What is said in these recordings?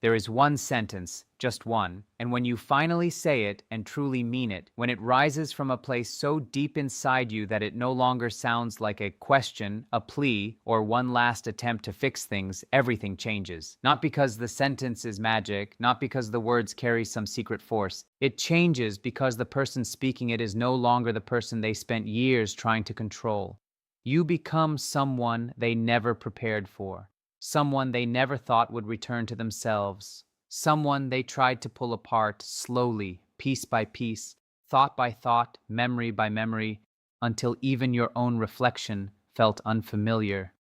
There is one sentence, just one, and when you finally say it and truly mean it, when it rises from a place so deep inside you that it no longer sounds like a question, a plea, or one last attempt to fix things, everything changes. Not because the sentence is magic, not because the words carry some secret force. It changes because the person speaking it is no longer the person they spent years trying to control. You become someone they never prepared for. Someone they never thought would return to themselves, someone they tried to pull apart slowly, piece by piece, thought by thought, memory by memory, until even your own reflection felt unfamiliar.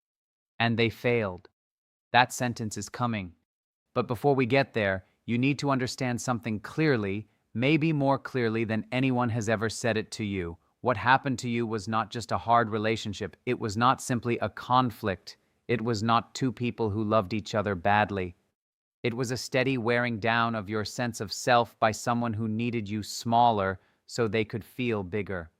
And they failed. That sentence is coming. But before we get there, you need to understand something clearly, maybe more clearly than anyone has ever said it to you. What happened to you was not just a hard relationship. It was not simply a conflict. It was not two people who loved each other badly. It was a steady wearing down of your sense of self by someone who needed you smaller so they could feel bigger.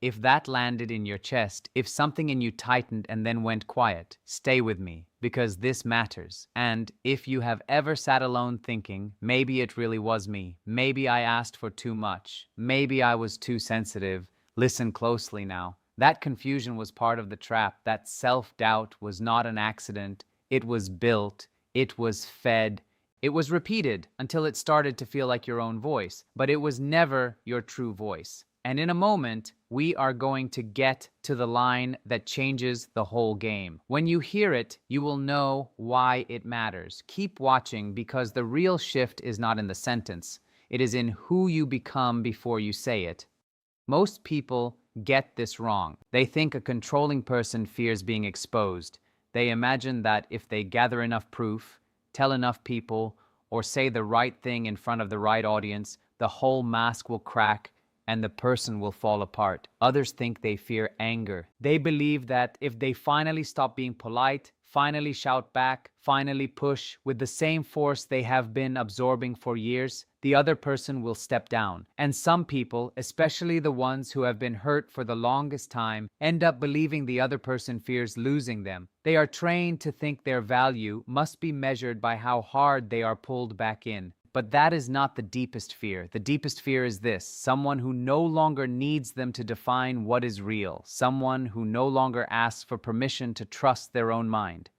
If that landed in your chest, if something in you tightened and then went quiet, stay with me, because this matters. And if you have ever sat alone thinking, maybe it really was me, maybe I asked for too much, maybe I was too sensitive, listen closely now. That confusion was part of the trap. That self-doubt was not an accident. It was built. It was fed. It was repeated until it started to feel like your own voice, but it was never your true voice. And in a moment, we are going to get to the line that changes the whole game. When you hear it, you will know why it matters. Keep watching, because the real shift is not in the sentence. It is in who you become before you say it. Most people get this wrong. They think a controlling person fears being exposed. They imagine that if they gather enough proof, tell enough people, or say the right thing in front of the right audience, the whole mask will crack and the person will fall apart. Others think they fear anger. They believe that if they finally stop being polite, finally shout back, finally push with the same force they have been absorbing for years, the other person will step down. And some people, especially the ones who have been hurt for the longest time, end up believing the other person fears losing them. They are trained to think their value must be measured by how hard they are pulled back in. But that is not the deepest fear. The deepest fear is this: someone who no longer needs them to define what is real, someone who no longer asks for permission to trust their own mind,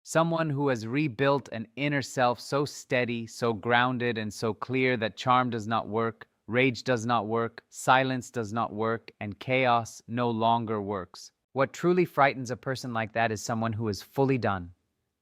someone who has rebuilt an inner self so steady, so grounded, and so clear that charm does not work, rage does not work, silence does not work, and chaos no longer works. What truly frightens a person like that is someone who is fully done.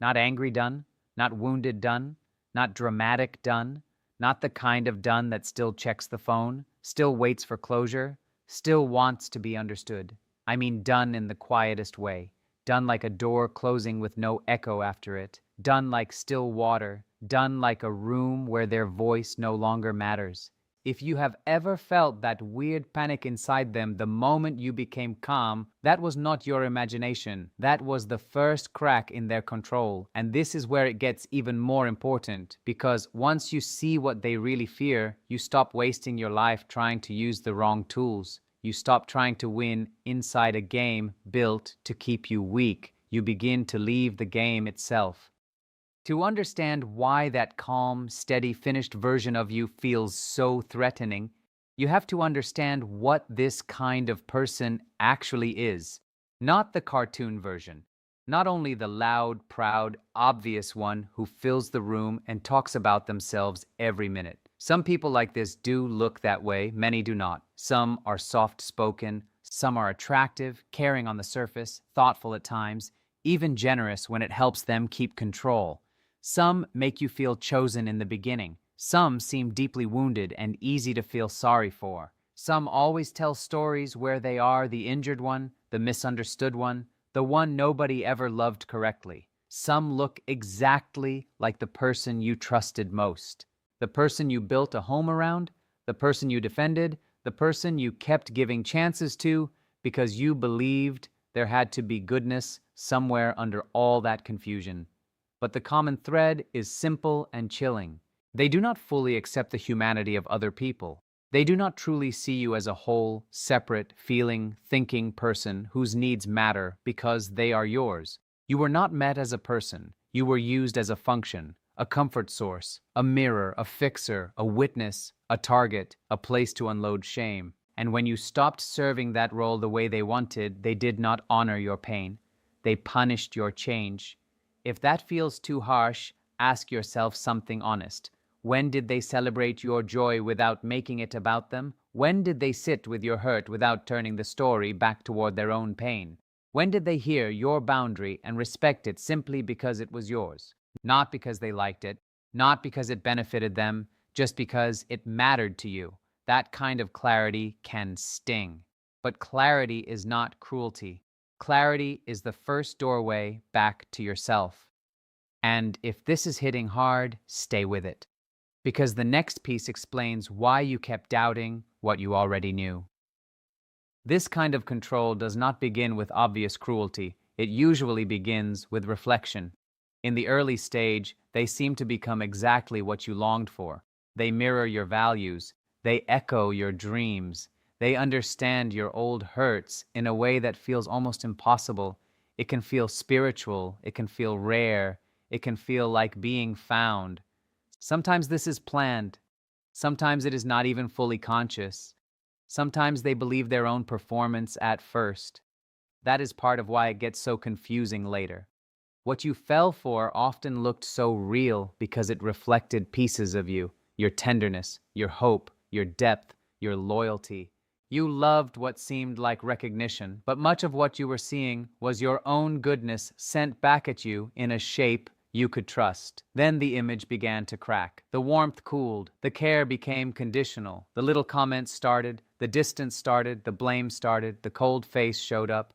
Not angry done, not wounded done, not dramatic done, not the kind of done that still checks the phone, still waits for closure, still wants to be understood. I mean done in the quietest way, done like a door closing with no echo after it, done like still water, done like a room where their voice no longer matters. If you have ever felt that weird panic inside them the moment you became calm, that was not your imagination. That was the first crack in their control. And this is where it gets even more important, because once you see what they really fear, you stop wasting your life trying to use the wrong tools. You stop trying to win inside a game built to keep you weak. You begin to leave the game itself. To understand why that calm, steady, finished version of you feels so threatening, you have to understand what this kind of person actually is. Not the cartoon version. Not only the loud, proud, obvious one who fills the room and talks about themselves every minute. Some people like this do look that way, many do not. Some are soft-spoken, some are attractive, caring on the surface, thoughtful at times, even generous when it helps them keep control. Some make you feel chosen in the beginning. Some seem deeply wounded and easy to feel sorry for. Some always tell stories where they are the injured one, the misunderstood one, the one nobody ever loved correctly. Some look exactly like the person you trusted most. The person you built a home around, the person you defended, the person you kept giving chances to because you believed there had to be goodness somewhere under all that confusion. But the common thread is simple and chilling. They do not fully accept the humanity of other people. They do not truly see you as a whole, separate, feeling, thinking person whose needs matter because they are yours. You were not met as a person. You were used as a function a comfort source, a mirror, a fixer, a witness, a target, a place to unload shame. And when you stopped serving that role the way they wanted, they did not honor your pain. They punished your change. If that feels too harsh, ask yourself something honest. When did they celebrate your joy without making it about them? When did they sit with your hurt without turning the story back toward their own pain? When did they hear your boundary and respect it simply because it was yours? Not because they liked it, not because it benefited them, just because it mattered to you. That kind of clarity can sting. But clarity is not cruelty. Clarity is the first doorway back to yourself. And if this is hitting hard, stay with it. Because the next piece explains why you kept doubting what you already knew. This kind of control does not begin with obvious cruelty. It usually begins with reflection. In the early stage, they seem to become exactly what you longed for. They mirror your values. They echo your dreams. They understand your old hurts in a way that feels almost impossible. It can feel spiritual. It can feel rare. It can feel like being found. Sometimes this is planned. Sometimes it is not even fully conscious. Sometimes they believe their own performance at first. That is part of why it gets so confusing later. What you fell for often looked so real because it reflected pieces of you, your tenderness, your hope, your depth, your loyalty. You loved what seemed like recognition, but much of what you were seeing was your own goodness sent back at you in a shape you could trust. Then the image began to crack. The warmth cooled. The care became conditional. The little comments started. The distance started. The blame started. The cold face showed up.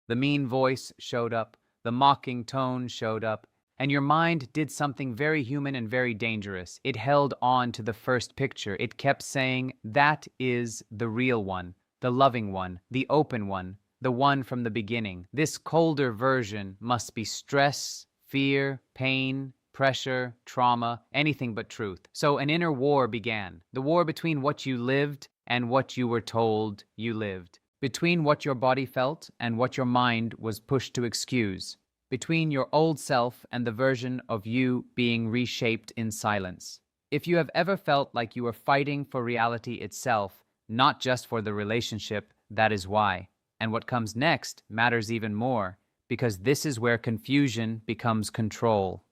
The mean voice showed up. The mocking tone showed up. And your mind did something very human and very dangerous. It held on to the first picture. It kept saying, that is the real one, the loving one, the open one, the one from the beginning. This colder version must be stress, fear, pain, pressure, trauma, anything but truth. So an inner war began. The war between what you lived and what you were told you lived. Between what your body felt and what your mind was pushed to excuse. Between your old self and the version of you being reshaped in silence. If you have ever felt like you were fighting for reality itself, not just for the relationship, that is why. And what comes next matters even more, because this is where confusion becomes control.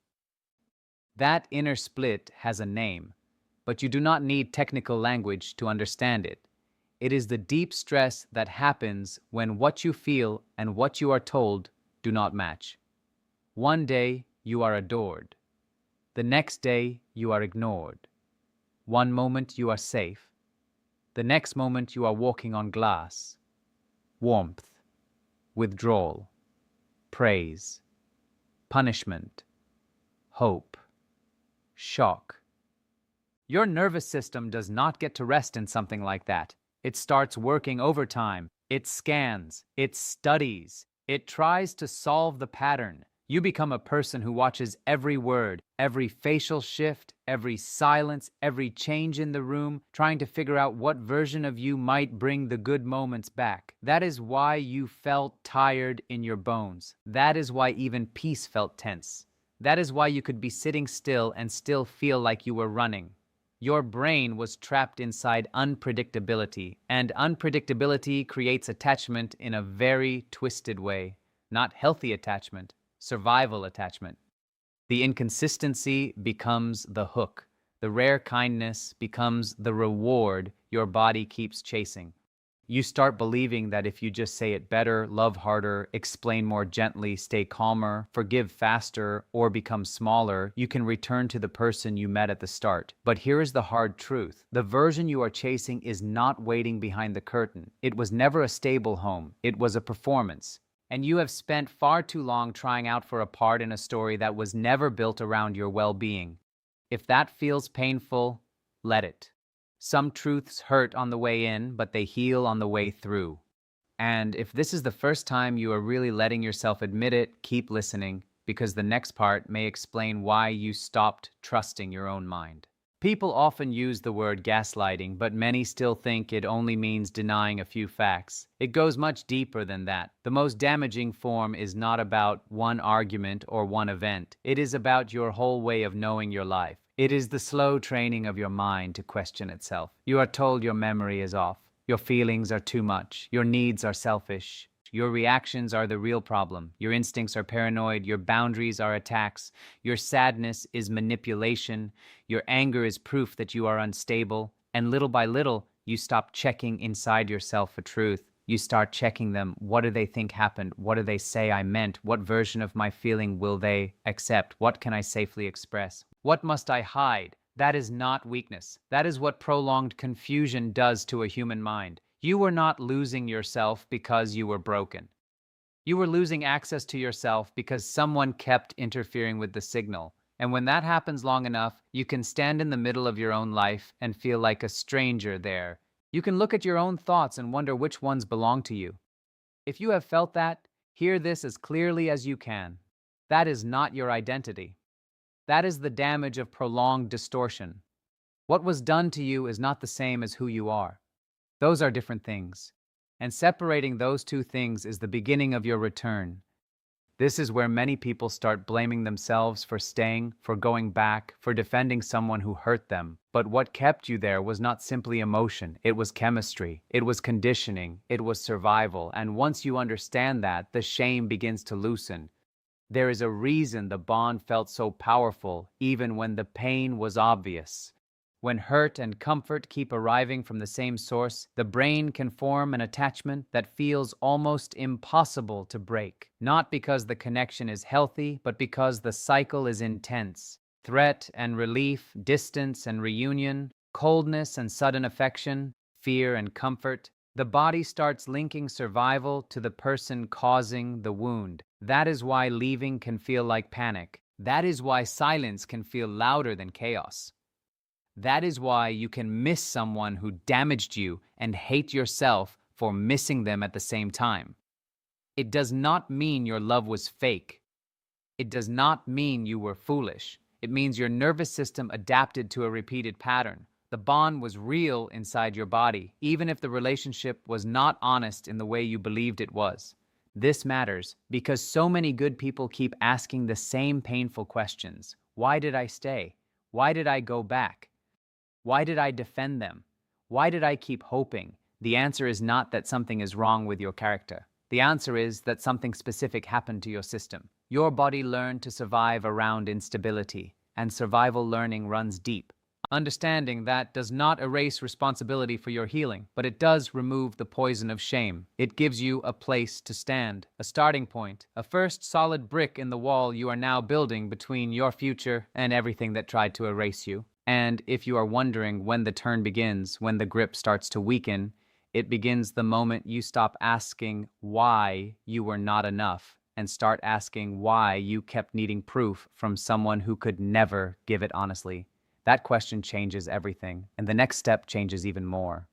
That inner split has a name, but you do not need technical language to understand it. It is the deep stress that happens when what you feel and what you are told do not match. One day you are adored. The next day you are ignored. One moment you are safe. The next moment you are walking on glass. Warmth, withdrawal, praise, punishment, hope, shock. Your nervous system does not get to rest in something like that. It starts working overtime. It scans. It studies. It tries to solve the pattern. You become a person who watches every word, every facial shift, every silence, every change in the room, trying to figure out what version of you might bring the good moments back. That is why you felt tired in your bones. That is why even peace felt tense. That is why you could be sitting still and still feel like you were running. Your brain was trapped inside unpredictability, and unpredictability creates attachment in a very twisted way. Not healthy attachment. Survival attachment. The inconsistency becomes the hook. The rare kindness becomes the reward your body keeps chasing. You start believing that if you just say it better, love harder, explain more gently, stay calmer, forgive faster, or become smaller, you can return to the person you met at the start. But here is the hard truth. The version you are chasing is not waiting behind the curtain. It was never a stable home. It was a performance. And you have spent far too long trying out for a part in a story that was never built around your well-being. If that feels painful, let it. Some truths hurt on the way in, but they heal on the way through. And if this is the first time you are really letting yourself admit it, keep listening, because the next part may explain why you stopped trusting your own mind. People often use the word gaslighting, but many still think it only means denying a few facts. It goes much deeper than that. The most damaging form is not about one argument or one event. It is about your whole way of knowing your life. It is the slow training of your mind to question itself. You are told your memory is off. Your feelings are too much. Your needs are selfish. Your reactions are the real problem. Your instincts are paranoid. Your boundaries are attacks. Your sadness is manipulation. Your anger is proof that you are unstable. And little by little, you stop checking inside yourself for truth. You start checking them. What do they think happened? What do they say I meant? What version of my feeling will they accept? What can I safely express? What must I hide? That is not weakness. That is what prolonged confusion does to a human mind. You were not losing yourself because you were broken. You were losing access to yourself because someone kept interfering with the signal. And when that happens long enough, you can stand in the middle of your own life and feel like a stranger there. You can look at your own thoughts and wonder which ones belong to you. If you have felt that, hear this as clearly as you can. That is not your identity. That is the damage of prolonged distortion. What was done to you is not the same as who you are. Those are different things. And separating those two things is the beginning of your return. This is where many people start blaming themselves for staying, for going back, for defending someone who hurt them. But what kept you there was not simply emotion. It was chemistry. It was conditioning. It was survival. And once you understand that, the shame begins to loosen. There is a reason the bond felt so powerful, even when the pain was obvious. When hurt and comfort keep arriving from the same source, the brain can form an attachment that feels almost impossible to break. Not because the connection is healthy, but because the cycle is intense. Threat and relief, distance and reunion, coldness and sudden affection, fear and comfort. The body starts linking survival to the person causing the wound. That is why leaving can feel like panic. That is why silence can feel louder than chaos. That is why you can miss someone who damaged you and hate yourself for missing them at the same time. It does not mean your love was fake. It does not mean you were foolish. It means your nervous system adapted to a repeated pattern. The bond was real inside your body, even if the relationship was not honest in the way you believed it was. This matters because so many good people keep asking the same painful questions. Why did I stay? Why did I go back? Why did I defend them? Why did I keep hoping? The answer is not that something is wrong with your character. The answer is that something specific happened to your system. Your body learned to survive around instability, and survival learning runs deep. Understanding that does not erase responsibility for your healing, but it does remove the poison of shame. It gives you a place to stand, a starting point, a first solid brick in the wall you are now building between your future and everything that tried to erase you. And if you are wondering when the turn begins, when the grip starts to weaken, it begins the moment you stop asking why you were not enough and start asking why you kept needing proof from someone who could never give it honestly. That question changes everything, and the next step changes even more.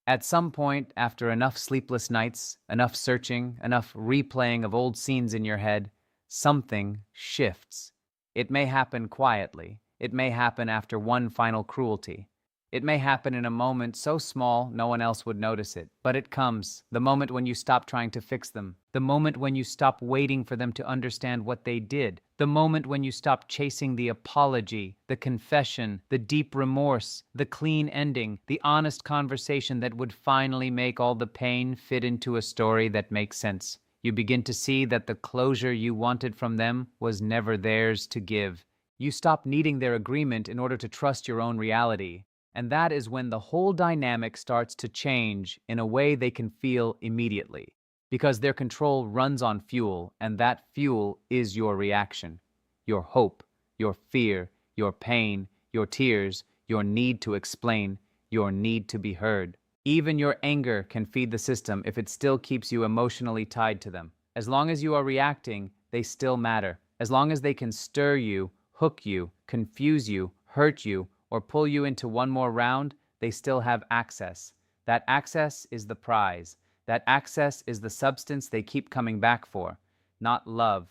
At some point, after enough sleepless nights, enough searching, enough replaying of old scenes in your head, something shifts. It may happen quietly. It may happen after one final cruelty. It may happen in a moment so small no one else would notice it. But it comes, the moment when you stop trying to fix them, the moment when you stop waiting for them to understand what they did, the moment when you stop chasing the apology, the confession, the deep remorse, the clean ending, the honest conversation that would finally make all the pain fit into a story that makes sense. You begin to see that the closure you wanted from them was never theirs to give. You stop needing their agreement in order to trust your own reality. And that is when the whole dynamic starts to change in a way they can feel immediately. Because their control runs on fuel, and that fuel is your reaction. Your hope, your fear, your pain, your tears, your need to explain, your need to be heard. Even your anger can feed the system if it still keeps you emotionally tied to them. As long as you are reacting, they still matter. As long as they can stir you, hook you, confuse you, hurt you, or pull you into one more round, they still have access. That access is the prize. That access is the substance they keep coming back for. Not love.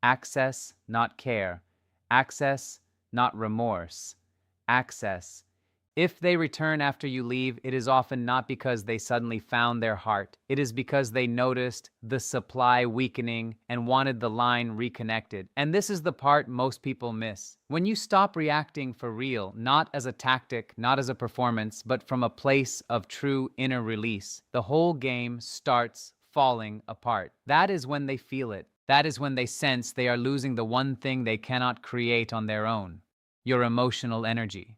Access, not care. Access, not remorse. access. If they return after you leave, it is often not because they suddenly found their heart. It is because they noticed the supply weakening and wanted the line reconnected. And this is the part most people miss. When you stop reacting for real, not as a tactic, not as a performance, but from a place of true inner release, the whole game starts falling apart. That is when they feel it. That is when they sense they are losing the one thing they cannot create on their own: your emotional energy.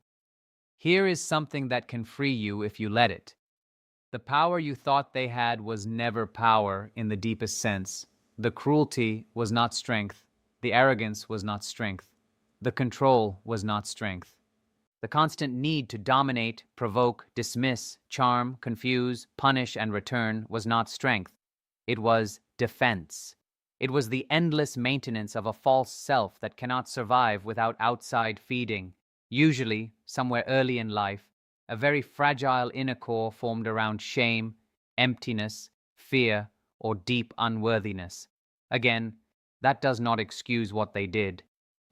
Here is something that can free you if you let it. The power you thought they had was never power in the deepest sense. The cruelty was not strength. The arrogance was not strength. The control was not strength. The constant need to dominate, provoke, dismiss, charm, confuse, punish, and return was not strength. It was defense. It was the endless maintenance of a false self that cannot survive without outside feeding. Usually, somewhere early in life, a very fragile inner core formed around shame, emptiness, fear, or deep unworthiness. Again, that does not excuse what they did.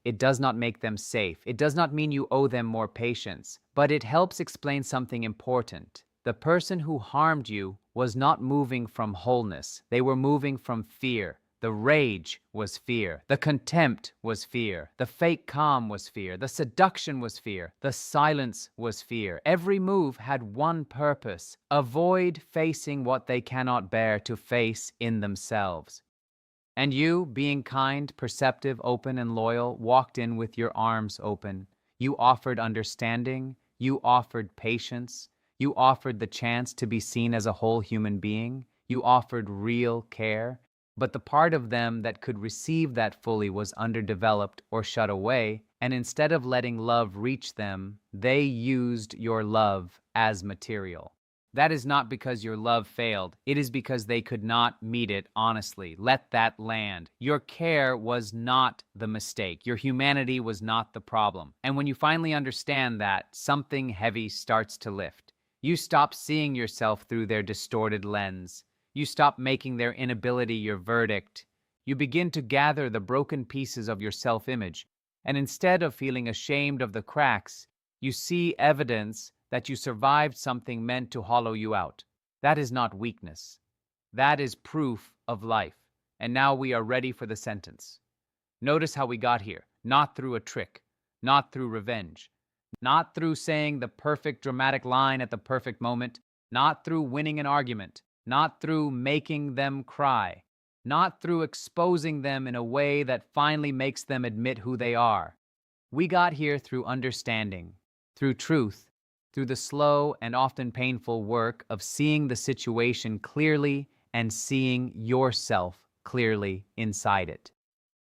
It does not make them safe. It does not mean you owe them more patience, but it helps explain something important. The person who harmed you was not moving from wholeness. They were moving from fear. The rage was fear. The contempt was fear. The fake calm was fear. The seduction was fear. The silence was fear. Every move had one purpose: avoid facing what they cannot bear to face in themselves. And you, being kind, perceptive, open, and loyal, walked in with your arms open. You offered understanding. You offered patience. You offered the chance to be seen as a whole human being. You offered real care. But the part of them that could receive that fully was underdeveloped or shut away, and instead of letting love reach them, they used your love as material. That is not because your love failed. It is because they could not meet it honestly. Let that land. Your care was not the mistake. Your humanity was not the problem. And when you finally understand that, something heavy starts to lift. You stop seeing yourself through their distorted lens. You stop making their inability your verdict. You begin to gather the broken pieces of your self-image, and instead of feeling ashamed of the cracks, you see evidence that you survived something meant to hollow you out. That is not weakness. That is proof of life. And now we are ready for the sentence. Notice how we got here. Not through a trick, not through revenge, not through saying the perfect dramatic line at the perfect moment, not through winning an argument, not through making them cry, not through exposing them in a way that finally makes them admit who they are. We got here through understanding, through truth, through the slow and often painful work of seeing the situation clearly and seeing yourself clearly inside it.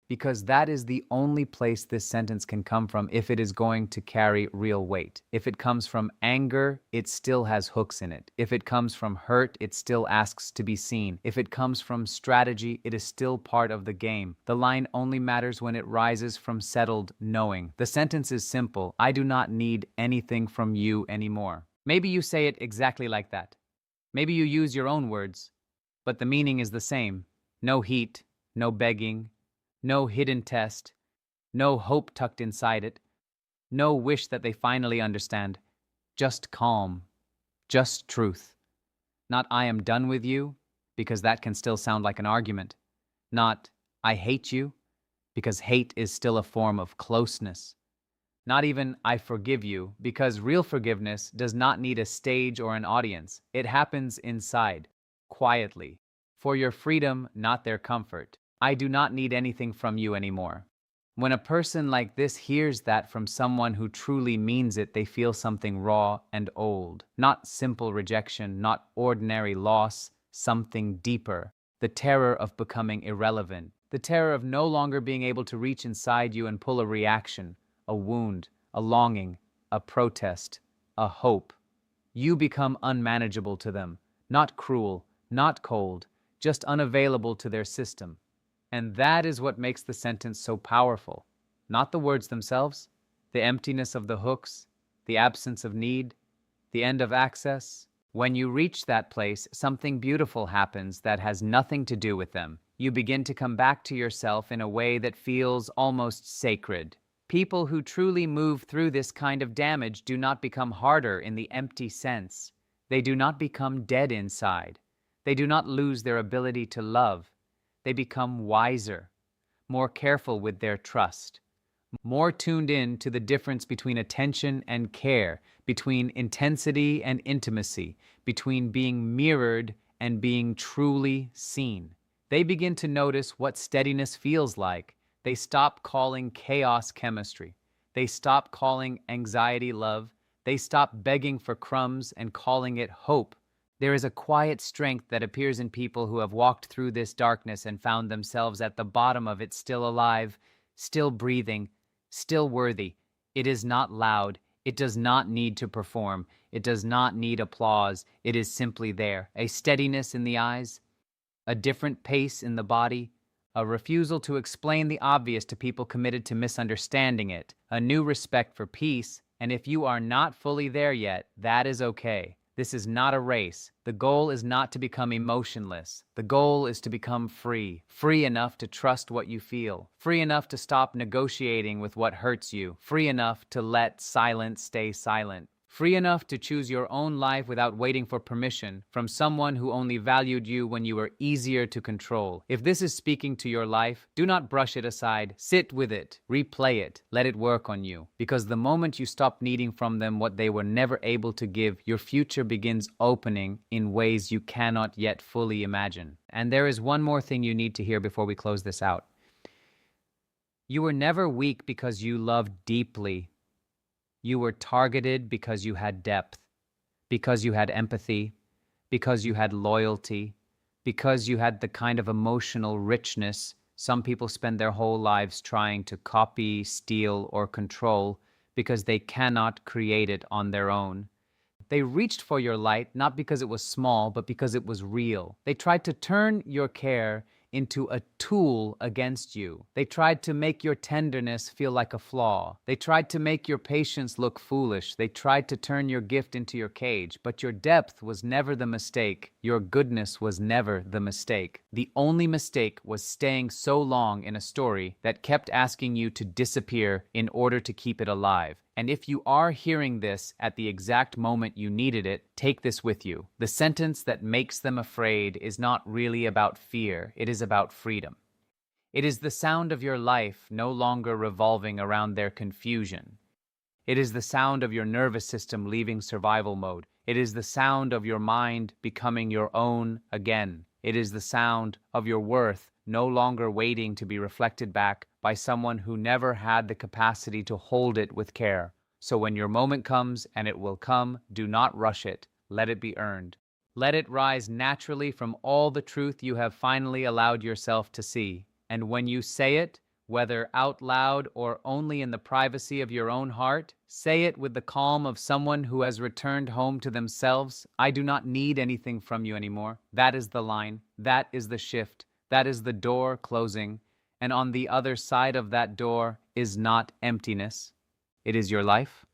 Because that is the only place this sentence can come from if it is going to carry real weight. If it comes from anger, it still has hooks in it. If it comes from hurt, it still asks to be seen. If it comes from strategy, it is still part of the game. The line only matters when it rises from settled knowing. The sentence is simple: I do not need anything from you anymore. Maybe you say it exactly like that. Maybe you use your own words, but the meaning is the same. No heat, no begging, no hidden test, no hope tucked inside it, no wish that they finally understand. Just calm, just truth. Not I am done with you, because that can still sound like an argument. Not I hate you, because hate is still a form of closeness. Not even I forgive you, because real forgiveness does not need a stage or an audience. It happens inside, quietly, for your freedom, not their comfort. I do not need anything from you anymore. When a person like this hears that from someone who truly means it, they feel something raw and old. Not simple rejection, not ordinary loss, something deeper. The terror of becoming irrelevant. The terror of no longer being able to reach inside you and pull a reaction, a wound, a longing, a protest, a hope. You become unmanageable to them. Not cruel, not cold, just unavailable to their system. And that is what makes the sentence so powerful. Not the words themselves, the emptiness of the hooks, the absence of need, the end of access. When you reach that place, something beautiful happens that has nothing to do with them. You begin to come back to yourself in a way that feels almost sacred. People who truly move through this kind of damage do not become harder in the empty sense. They do not become dead inside. They do not lose their ability to love. They become wiser, more careful with their trust, more tuned in to the difference between attention and care, between intensity and intimacy, between being mirrored and being truly seen. They begin to notice what steadiness feels like. They stop calling chaos chemistry. They stop calling anxiety love. They stop begging for crumbs and calling it hope. There is a quiet strength that appears in people who have walked through this darkness and found themselves at the bottom of it, still alive, still breathing, still worthy. It is not loud. It does not need to perform. It does not need applause. It is simply there. A steadiness in the eyes, a different pace in the body, a refusal to explain the obvious to people committed to misunderstanding it, a new respect for peace. And if you are not fully there yet, that is okay. This is not a race. The goal is not to become emotionless. The goal is to become free. Free enough to trust what you feel. Free enough to stop negotiating with what hurts you. Free enough to let silence stay silent. Free enough to choose your own life without waiting for permission from someone who only valued you when you were easier to control. If this is speaking to your life, do not brush it aside. Sit with it. Replay it. Let it work on you. Because the moment you stop needing from them what they were never able to give, your future begins opening in ways you cannot yet fully imagine. And there is one more thing you need to hear before we close this out. You were never weak because you loved deeply. You were targeted because you had depth, because you had empathy, because you had loyalty, because you had the kind of emotional richness some people spend their whole lives trying to copy, steal, or control because they cannot create it on their own. They reached for your light not because it was small, but because it was real. They tried to turn your care into a tool against you. They tried to make your tenderness feel like a flaw. They tried to make your patience look foolish. They tried to turn your gift into your cage, but your depth was never the mistake. Your goodness was never the mistake. The only mistake was staying so long in a story that kept asking you to disappear in order to keep it alive. And if you are hearing this at the exact moment you needed it, take this with you. The sentence that makes them afraid is not really about fear. It is about freedom. It is the sound of your life no longer revolving around their confusion. It is the sound of your nervous system leaving survival mode. It is the sound of your mind becoming your own again. It is the sound of your worth no longer waiting to be reflected back by someone who never had the capacity to hold it with care. So when your moment comes, and it will come, do not rush it. Let it be earned. Let it rise naturally from all the truth you have finally allowed yourself to see. And when you say it, whether out loud or only in the privacy of your own heart, say it with the calm of someone who has returned home to themselves. I do not need anything from you anymore. That is the line. That is the shift. That is the door closing, and on the other side of that door is not emptiness. It is your life,